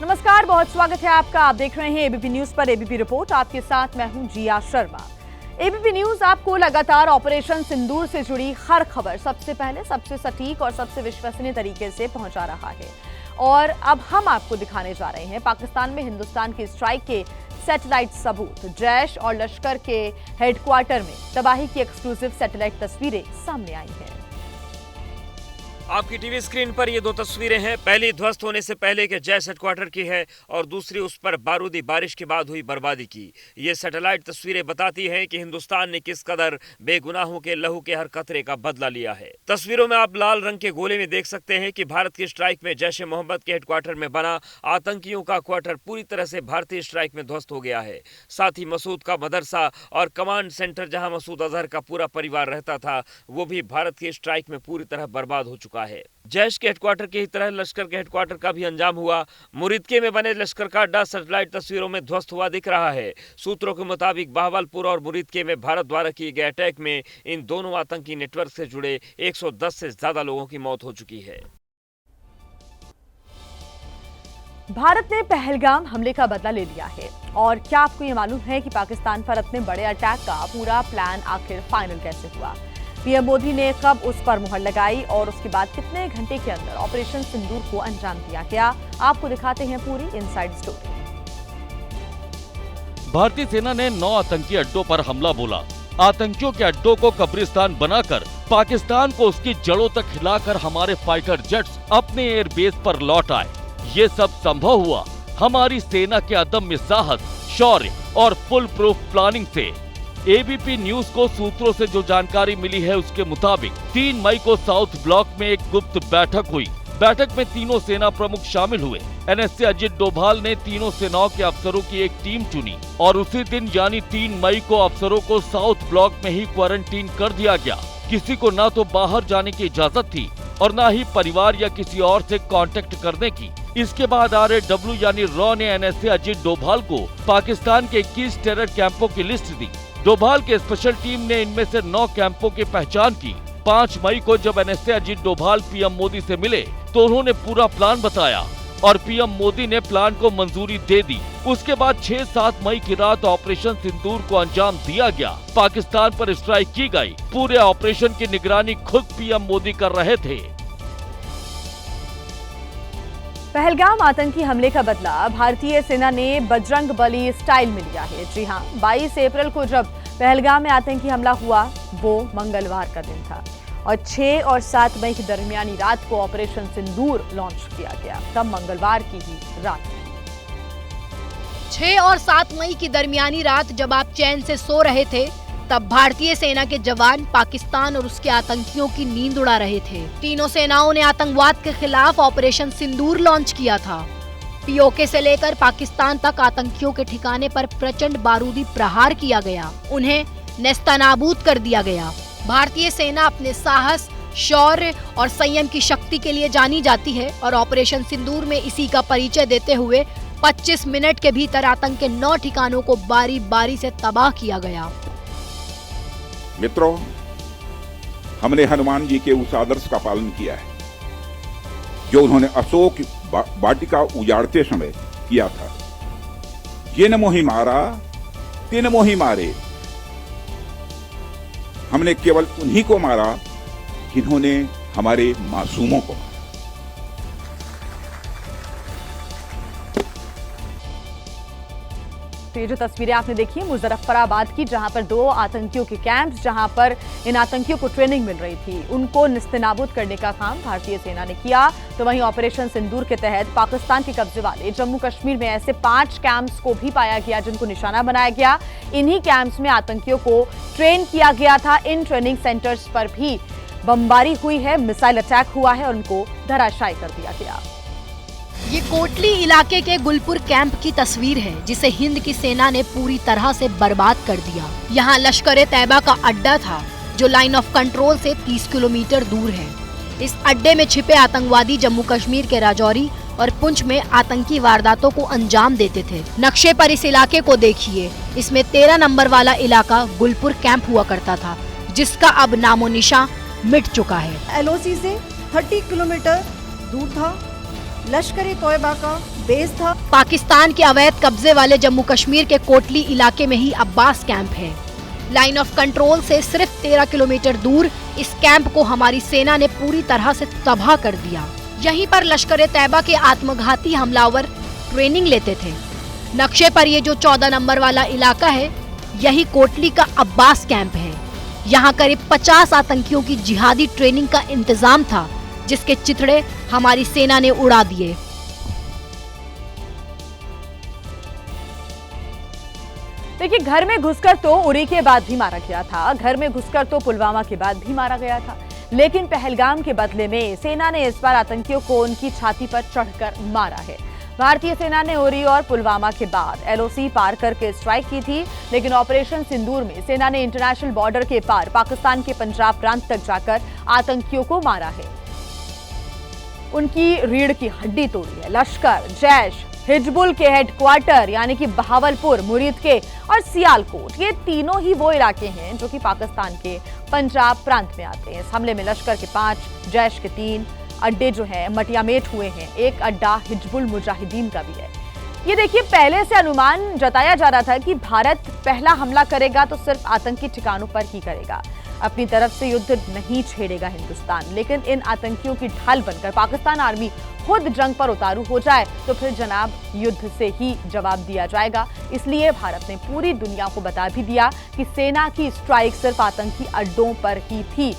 नमस्कार, बहुत स्वागत है आपका। आप देख रहे हैं एबीपी न्यूज पर एबीपी रिपोर्ट। आपके साथ मैं हूं जिया शर्मा। एबीपी न्यूज आपको लगातार ऑपरेशन सिंदूर से जुड़ी हर खबर सबसे पहले, सबसे सटीक और सबसे विश्वसनीय तरीके से पहुंचा रहा है। और अब हम आपको दिखाने जा रहे हैं पाकिस्तान में हिंदुस्तान की स्ट्राइक के सैटेलाइट सबूत। जैश और लश्कर के हेडक्वार्टर में तबाही की एक्सक्लूसिव सैटेलाइट तस्वीरें सामने आई हैं। आपकी टीवी स्क्रीन पर ये दो तस्वीरें हैं। पहली ध्वस्त होने से पहले के जैश हेडक्वार्टर की है और दूसरी उस पर बारूदी बारिश के बाद हुई बर्बादी की। ये सैटेलाइट तस्वीरें बताती हैं कि हिंदुस्तान ने किस कदर बेगुनाहों के लहू के हर कतरे का बदला लिया है। तस्वीरों में आप लाल रंग के गोले में देख सकते हैं कि भारत की स्ट्राइक में जैश ए मोहम्मद के हेडक्वार्टर में बना आतंकियों का क्वार्टर पूरी तरह से भारतीय स्ट्राइक में ध्वस्त हो गया है। साथ ही मसूद का मदरसा और कमांड सेंटर जहां मसूद अजहर का पूरा परिवार रहता था, वो भी भारत की स्ट्राइक में पूरी तरह बर्बाद हो चुका है। जैश के हेडक्वार्टर की तरह लश्कर के हेडक्वार्टर का भी अंजाम हुआ। मुरीदके में बने लश्कर का अड्डा सैटेलाइट तस्वीरों में ध्वस्त हुआ दिख रहा है। सूत्रों के मुताबिक बहावलपुर और मुरीदके में भारत द्वारा किए गए अटैक में इन दोनों आतंकी नेटवर्क से जुड़े 110 से ज्यादा लोगों की मौत हो चुकी है। भारत ने पहलगाम हमले का बदला ले लिया है। और क्या आपको ये मालूम है कि पाकिस्तान पर अपने बड़े अटैक का पूरा प्लान आखिर फाइनल कैसे हुआ? पीएम मोदी ने कब उस पर मुहर लगाई और उसके बाद कितने घंटे के अंदर ऑपरेशन सिंदूर को अंजाम दिया गया? आपको दिखाते हैं पूरी इनसाइड स्टोरी। भारतीय सेना ने 9 आतंकी अड्डों पर हमला बोला। आतंकियों के अड्डों को कब्रिस्तान बनाकर पाकिस्तान को उसकी जड़ों तक हिलाकर हमारे फाइटर जेट्स अपने एयरबेस पर लौट आए। ये सब संभव हुआ हमारी सेना के अदम्य साहस, शौर्य और फुल प्रूफ प्लानिंग से। एबीपी न्यूज को सूत्रों से जो जानकारी मिली है उसके मुताबिक 3 मई को साउथ ब्लॉक में एक गुप्त बैठक हुई। बैठक में तीनों सेना प्रमुख शामिल हुए। एनएसए अजित डोभाल ने तीनों सेनाओं के अफसरों की एक टीम चुनी और उसी दिन यानी 3 मई को अफसरों को साउथ ब्लॉक में ही क्वारंटीन कर दिया गया। किसी को न तो बाहर जाने की इजाजत थी और न ही परिवार या किसी और से कांटेक्ट करने की। इसके बाद RAW यानी रॉ ने एनएसए अजित डोभाल को पाकिस्तान के 21 टेरर कैंपों की लिस्ट दी। डोभाल के स्पेशल टीम ने इनमें से 9 कैंपों की पहचान की। 5 मई को जब एनएसए अजित डोभाल पीएम मोदी से मिले तो उन्होंने पूरा प्लान बताया और पीएम मोदी ने प्लान को मंजूरी दे दी। उसके बाद 6-7 मई की रात ऑपरेशन सिंदूर को अंजाम दिया गया। पाकिस्तान पर स्ट्राइक की गई। पूरे ऑपरेशन की निगरानी खुद पीएम मोदी कर रहे थे। पहलगाम आतंकी हमले का बदला भारतीय सेना ने बजरंग बली स्टाइल में लिया है। जी हां, 22 अप्रैल को जब पहलगाम में आतंकी हमला हुआ वो मंगलवार का दिन था और 6 और 7 मई की दरमियानी रात को ऑपरेशन सिंदूर लॉन्च किया गया। तब मंगलवार की ही रात 6 और 7 मई की दरमियानी रात जब आप चैन से सो रहे थे, तब भारतीय सेना के जवान पाकिस्तान और उसके आतंकियों की नींद उड़ा रहे थे। तीनों सेनाओं ने आतंकवाद के खिलाफ ऑपरेशन सिंदूर लॉन्च किया था। पीओके से लेकर पाकिस्तान तक आतंकियों के ठिकाने पर प्रचंड बारूदी प्रहार किया गया। उन्हें नेस्तनाबूद कर दिया गया। भारतीय सेना अपने साहस, शौर्य और संयम की शक्ति के लिए जानी जाती है और ऑपरेशन सिंदूर में इसी का परिचय देते हुए 25 मिनट के भीतर आतंक के 9 ठिकानों को बारी बारी से तबाह किया गया। मित्रों, हमने हनुमान जी के उस आदर्श का पालन किया है जो उन्होंने अशोक वाटिका उजाड़ते समय किया था। जिन मोहि मारा तिन मोहि मारे। हमने केवल उन्हीं को मारा जिन्होंने हमारे मासूमों को मारा। तो ये जो तस्वीरें आपने देखी है मुजफ्फराबाद की, जहां पर 2 आतंकियों के कैंप्स, जहां पर इन आतंकियों को ट्रेनिंग मिल रही थी, उनको निस्तेनाबूद करने का काम भारतीय सेना ने किया। तो वहीं ऑपरेशन सिंदूर के तहत पाकिस्तान के कब्जे वाले जम्मू कश्मीर में ऐसे 5 कैंप्स को भी पाया गया जिनको निशाना बनाया गया। इन्हीं कैंप्स में आतंकियों को ट्रेन किया गया था। इन ट्रेनिंग सेंटर्स पर भी बमबारी हुई है, मिसाइल अटैक हुआ है और उनको धराशायी कर दिया गया। ये कोटली इलाके के गुलपुर कैंप की तस्वीर है जिसे हिंद की सेना ने पूरी तरह से बर्बाद कर दिया। यहाँ लश्कर-ए-तैयबा का अड्डा था जो लाइन ऑफ कंट्रोल से 30 किलोमीटर दूर है। इस अड्डे में छिपे आतंकवादी जम्मू कश्मीर के राजौरी और पुंछ में आतंकी वारदातों को अंजाम देते थे। नक्शे पर इस इलाके को देखिए। इसमें 13 नंबर वाला इलाका गुलपुर कैंप हुआ करता था, जिसका अब नामो निशान मिट चुका है। LOC से 30 किलोमीटर दूर था लश्कर-ए-तोयबा का बेस था। पाकिस्तान के अवैध कब्जे वाले जम्मू कश्मीर के कोटली इलाके में ही अब्बास कैंप है। लाइन ऑफ कंट्रोल से सिर्फ 13 किलोमीटर दूर इस कैंप को हमारी सेना ने पूरी तरह से तबाह कर दिया। यहीं पर लश्कर-ए-तैयबा के आत्मघाती हमलावर ट्रेनिंग लेते थे। नक्शे पर ये जो 14 नंबर वाला इलाका है, यही कोटली का अब्बास कैंप है। यहाँ करीब 50 आतंकियों की जिहादी ट्रेनिंग का इंतजाम था, जिसके चिथड़े हमारी सेना ने उड़ा दिए। देखिए, घर में घुसकर तो उरी के बाद भी मारा गया था, घर में घुसकर तो पुलवामा के बाद भी मारा गया था, लेकिन पहलगाम के बदले में सेना ने इस बार आतंकियों को उनकी छाती पर चढ़कर मारा है। भारतीय सेना ने उरी और पुलवामा के बाद एलओसी पार करके स्ट्राइक की थी, लेकिन ऑपरेशन सिंदूर में सेना ने इंटरनेशनल बॉर्डर के पार पाकिस्तान के पंजाब प्रांत तक जाकर आतंकियों को मारा है। उनकी रीढ़ की हड्डी तोड़ी है। लश्कर, जैश, हिजबुल के हेडक्वार्टर यानी कि बहावलपुर, मुरीद के और सियालकोट, ये तीनों ही वो इलाके हैं जो कि पाकिस्तान के पंजाब प्रांत में आते हैं। इस हमले में लश्कर के 5, जैश के 3 अड्डे जो है मटियामेट हुए हैं। एक अड्डा हिजबुल मुजाहिदीन का भी है। ये देखिए, पहले से अनुमान जताया जा रहा था कि भारत पहला हमला करेगा तो सिर्फ आतंकी ठिकानों पर ही करेगा, अपनी तरफ से युद्ध नहीं छेड़ेगा हिंदुस्तान। लेकिन इन आतंकियों की ढाल बनकर पाकिस्तान आर्मी खुद जंग पर उतारू हो जाए तो फिर जनाब युद्ध से ही जवाब दिया जाएगा। इसलिए भारत ने पूरी दुनिया को बता भी दिया कि सेना की स्ट्राइक सिर्फ आतंकी अड्डों पर ही थी।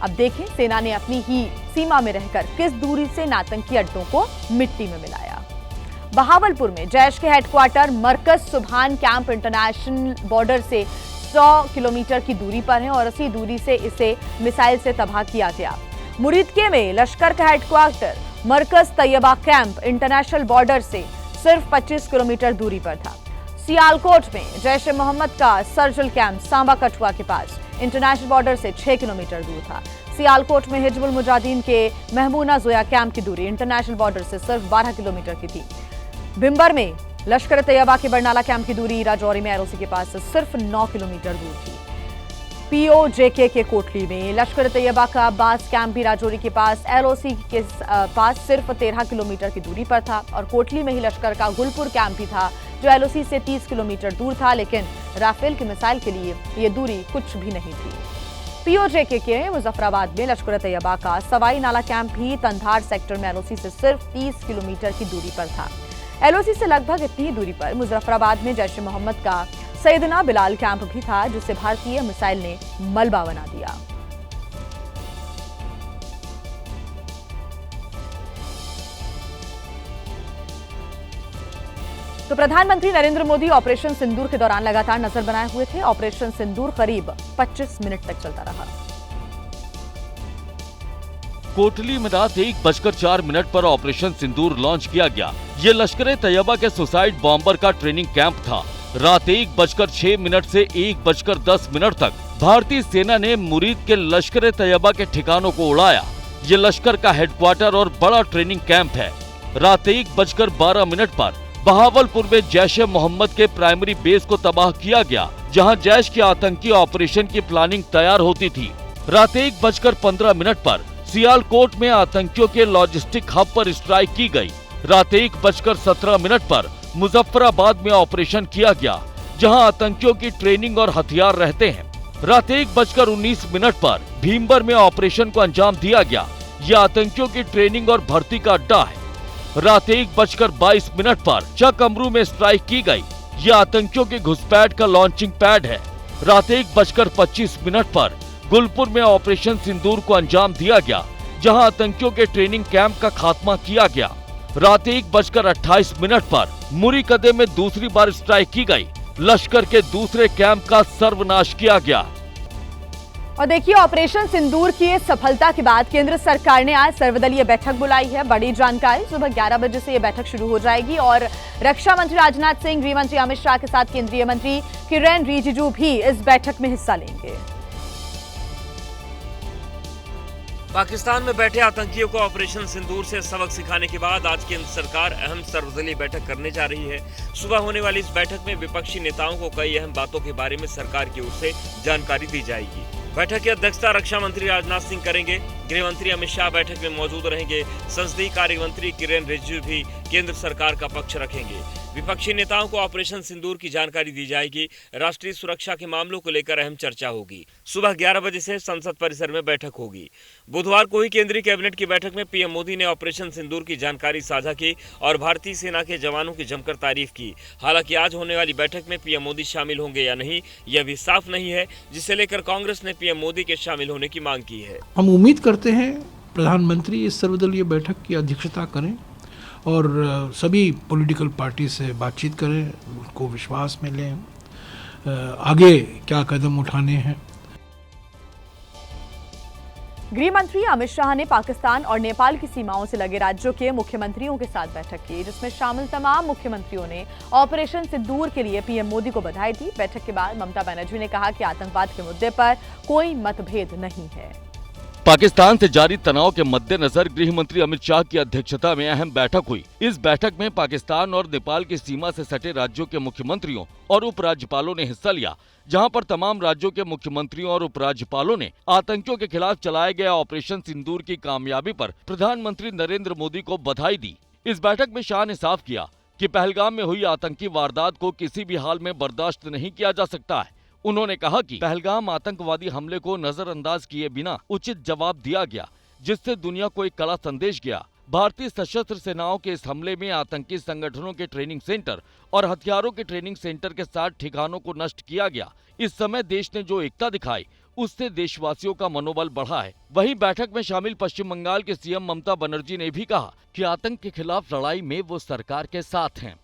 अब देखें, सेना ने अपनी ही सीमा में रहकर किस दूरी से आतंकी अड्डों को मिट्टी में मिलाया। बहावलपुर में जैश के हेडक्वार्टर मरकज सुभान कैंप इंटरनेशनल बॉर्डर से 100 किलोमीटर की दूरी पर है और इसी दूरी से इसे मिसाइल से तबाह किया गया। मुरीदके में लश्कर का हेडक्वार्टर मरकज तैयबा कैंप इंटरनेशनल बॉर्डर से सिर्फ 25 किलोमीटर दूरी पर था। सियालकोट में जैश ए मोहम्मद का सर्जिल कैंप सांबा कठुआ के पास इंटरनेशनल बॉर्डर से 6 किलोमीटर दूर था। सियालकोट में हिजबुल मुजाहिदीन के महमूना जोया कैंप की दूरी इंटरनेशनल बॉर्डर से सिर्फ 12 किलोमीटर की थी। भिम्बर में लश्कर तैयबा के बरनाला कैंप की दूरी राजौरी में एलओसी के पास से सिर्फ 9 किलोमीटर दूर थी। पीओजेके के कोटली में लश्कर तैयबा का अब्बास कैंप भी राजौरी के पास एलओसी के पास सिर्फ 13 किलोमीटर की दूरी पर था और कोटली में ही लश्कर का गुलपुर कैंप भी था जो एलओसी से 30 किलोमीटर दूर था, लेकिन राफेल की मिसाइल के लिए ये दूरी कुछ भी नहीं थी। पीओजेके के मुजफ्फराबाद में लश्कर तैयबा का सवाई नाला कैंप भी तंधार सेक्टर में एलओसी से सिर्फ 30 किलोमीटर की दूरी पर था। एलओसी से लगभग इतनी ही दूरी पर मुजफ्फराबाद में जैश ए मोहम्मद का सैयदना बिलाल कैंप भी था, जिसे भारतीय मिसाइल ने मलबा बना दिया। तो प्रधानमंत्री नरेंद्र मोदी ऑपरेशन सिंदूर के दौरान लगातार नजर बनाए हुए थे। ऑपरेशन सिंदूर करीब 25 मिनट तक चलता रहा। कोटली में रात 1:04 पर ऑपरेशन सिंदूर लॉन्च किया गया। ये लश्कर तैयबा के सुसाइड बॉम्बर का ट्रेनिंग कैंप था। रात 1:06 से 1:10 तक भारतीय सेना ने मुरीद के लश्कर तैयबा के ठिकानों को उड़ाया। ये लश्कर का हेडक्वार्टर और बड़ा ट्रेनिंग कैंप है। रात 1:12 पर बहावलपुर में जैश ए मोहम्मद के प्राइमरी बेस को तबाह किया गया, जहां जैश के आतंकी ऑपरेशन की प्लानिंग तैयार होती थी। रात 1:15 पर सियालकोट में आतंकियों के लॉजिस्टिक हब पर स्ट्राइक की गई। रात 1:17 पर मुजफ्फराबाद में ऑपरेशन किया गया, जहां आतंकियों की ट्रेनिंग और हथियार रहते हैं। रात 1:19 पर भीमबर में ऑपरेशन को अंजाम दिया गया। यह आतंकियों की ट्रेनिंग और भर्ती का अड्डा है। रात 1:22 पर चकअमरू में स्ट्राइक की गई। यह आतंकियों के घुसपैठ का लॉन्चिंग पैड है। रात 1:25 पर गुलपुर में ऑपरेशन सिंदूर को अंजाम दिया गया, जहां आतंकियों के ट्रेनिंग कैंप का खात्मा किया गया। रात 1:28 पर मुरीकदे में दूसरी बार स्ट्राइक की गई। लश्कर के दूसरे कैंप का सर्वनाश किया गया। और देखिए, ऑपरेशन सिंदूर की इस सफलता के बाद केंद्र सरकार ने आज सर्वदलीय बैठक बुलाई है। बड़ी जानकारी, सुबह 11 बजे से यह बैठक शुरू हो जाएगी और रक्षा मंत्री राजनाथ सिंह, गृह मंत्री अमित शाह के साथ केंद्रीय मंत्री किरेन रिजिजू भी इस बैठक में हिस्सा लेंगे। पाकिस्तान में बैठे आतंकियों को ऑपरेशन सिंदूर से सबक सिखाने के बाद आज केंद्र सरकार अहम सर्वदलीय बैठक करने जा रही है। सुबह होने वाली इस बैठक में विपक्षी नेताओं को कई अहम बातों के बारे में सरकार की ओर से जानकारी दी जाएगी। बैठक की अध्यक्षता रक्षा मंत्री राजनाथ सिंह करेंगे। गृह मंत्री अमित शाह बैठक में मौजूद रहेंगे। संसदीय कार्य मंत्री किरेन रिजिजू भी केंद्र सरकार का पक्ष रखेंगे। विपक्षी नेताओं को ऑपरेशन सिंदूर की जानकारी दी जाएगी। राष्ट्रीय सुरक्षा के मामलों को लेकर अहम चर्चा होगी। सुबह 11 बजे से संसद परिसर में बैठक होगी। बुधवार को ही केंद्रीय कैबिनेट की बैठक में पीएम मोदी ने ऑपरेशन सिंदूर की जानकारी साझा की और भारतीय सेना के जवानों की जमकर तारीफ की। हालांकि आज होने वाली बैठक में पीएम मोदी शामिल होंगे या नहीं, यह भी साफ नहीं है, जिसे लेकर कांग्रेस ने पीएम मोदी के शामिल होने की मांग की है। हम उम्मीद करते हैं प्रधानमंत्री इस सर्वदलीय बैठक की अध्यक्षता करें और सभी पॉलिटिकल पार्टी से बातचीत करें, उनको विश्वास में लें, आगे क्या कदम उठाने हैं। गृह मंत्री अमित शाह ने पाकिस्तान और नेपाल की सीमाओं से लगे राज्यों के मुख्यमंत्रियों के साथ बैठक की, जिसमें शामिल तमाम मुख्यमंत्रियों ने ऑपरेशन सिंदूर के लिए पीएम मोदी को बधाई दी। बैठक के बाद ममता बनर्जी ने कहा कि आतंकवाद के मुद्दे पर कोई मतभेद नहीं है। पाकिस्तान से जारी तनाव के मद्देनजर गृह मंत्री अमित शाह की अध्यक्षता में अहम बैठक हुई। इस बैठक में पाकिस्तान और नेपाल की सीमा से सटे राज्यों के मुख्यमंत्रियों और उपराज्यपालों ने हिस्सा लिया, जहां पर तमाम राज्यों के मुख्यमंत्रियों और उपराज्यपालों ने आतंकियों के खिलाफ चलाए गए ऑपरेशन सिंदूर की कामयाबी पर प्रधानमंत्री नरेंद्र मोदी को बधाई दी। इस बैठक में शाह ने साफ किया कि पहलगाम में हुई आतंकी वारदात को किसी भी हाल में बर्दाश्त नहीं किया जा सकता है। उन्होंने कहा कि पहलगाम आतंकवादी हमले को नजरअंदाज किए बिना उचित जवाब दिया गया, जिससे दुनिया को एक कड़ा संदेश गया। भारतीय सशस्त्र सेनाओं के इस हमले में आतंकी संगठनों के ट्रेनिंग सेंटर और हथियारों के ट्रेनिंग सेंटर के 60 ठिकानों को नष्ट किया गया। इस समय देश ने जो एकता दिखाई, उससे देशवासियों का मनोबल बढ़ा है। वहीं बैठक में शामिल पश्चिम बंगाल के सीएम ममता बनर्जी ने भी कहा कि आतंक के खिलाफ लड़ाई में वो सरकार के साथ हैं।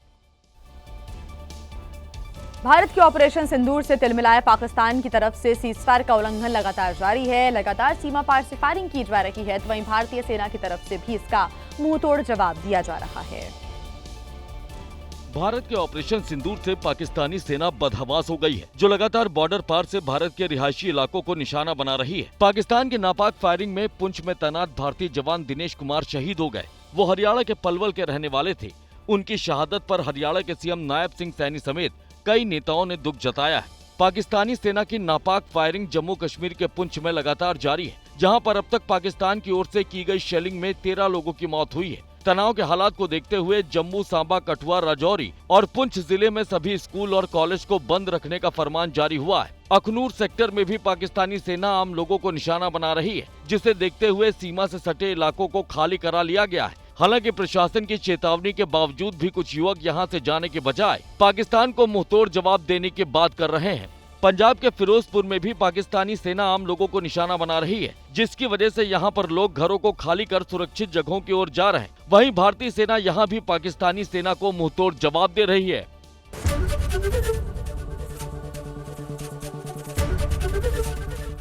भारत के ऑपरेशन सिंदूर से तिलमिलाए पाकिस्तान की तरफ से सीजफायर का उल्लंघन लगातार जारी है। लगातार सीमा पार से फायरिंग की जा रही है, तो वहीं भारतीय सेना की तरफ से भी इसका मुंहतोड़ जवाब दिया जा रहा है। भारत के ऑपरेशन सिंदूर से पाकिस्तानी सेना बदहवास हो गई है, जो लगातार बॉर्डर पार से भारत के रिहायशी इलाकों को निशाना बना रही है। पाकिस्तान की नापाक फायरिंग में पुंछ में तैनात भारतीय जवान दिनेश कुमार शहीद हो गए। वो हरियाणा के पलवल के रहने वाले थे। उनकी शहादत पर हरियाणा के सीएम नायब सिंह सैनी समेत कई नेताओं ने दुख जताया है। पाकिस्तानी सेना की नापाक फायरिंग जम्मू कश्मीर के पुंछ में लगातार जारी है, जहां पर अब तक पाकिस्तान की ओर से की गई शेलिंग में 13 लोगों की मौत हुई है। तनाव के हालात को देखते हुए जम्मू, सांबा, कठुआ, राजौरी और पुंछ जिले में सभी स्कूल और कॉलेज को बंद रखने का फरमान जारी हुआ है। अखनूर सेक्टर में भी पाकिस्तानी सेना आम लोगों को निशाना बना रही है, जिसे देखते हुए सीमा से सटे इलाकों को खाली करा लिया गया है। हालांकि प्रशासन की चेतावनी के बावजूद भी कुछ युवक यहां से जाने के बजाय पाकिस्तान को मुंहतोड़ जवाब देने की बात कर रहे हैं। पंजाब के फिरोजपुर में भी पाकिस्तानी सेना आम लोगों को निशाना बना रही है, जिसकी वजह से यहां पर लोग घरों को खाली कर सुरक्षित जगहों की ओर जा रहे हैं। वहीं भारतीय सेना यहां भी पाकिस्तानी सेना को मुंहतोड़ जवाब दे रही है।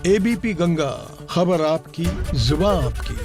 एबीपी गंगा, खबर आपकी, जुबान आपकी।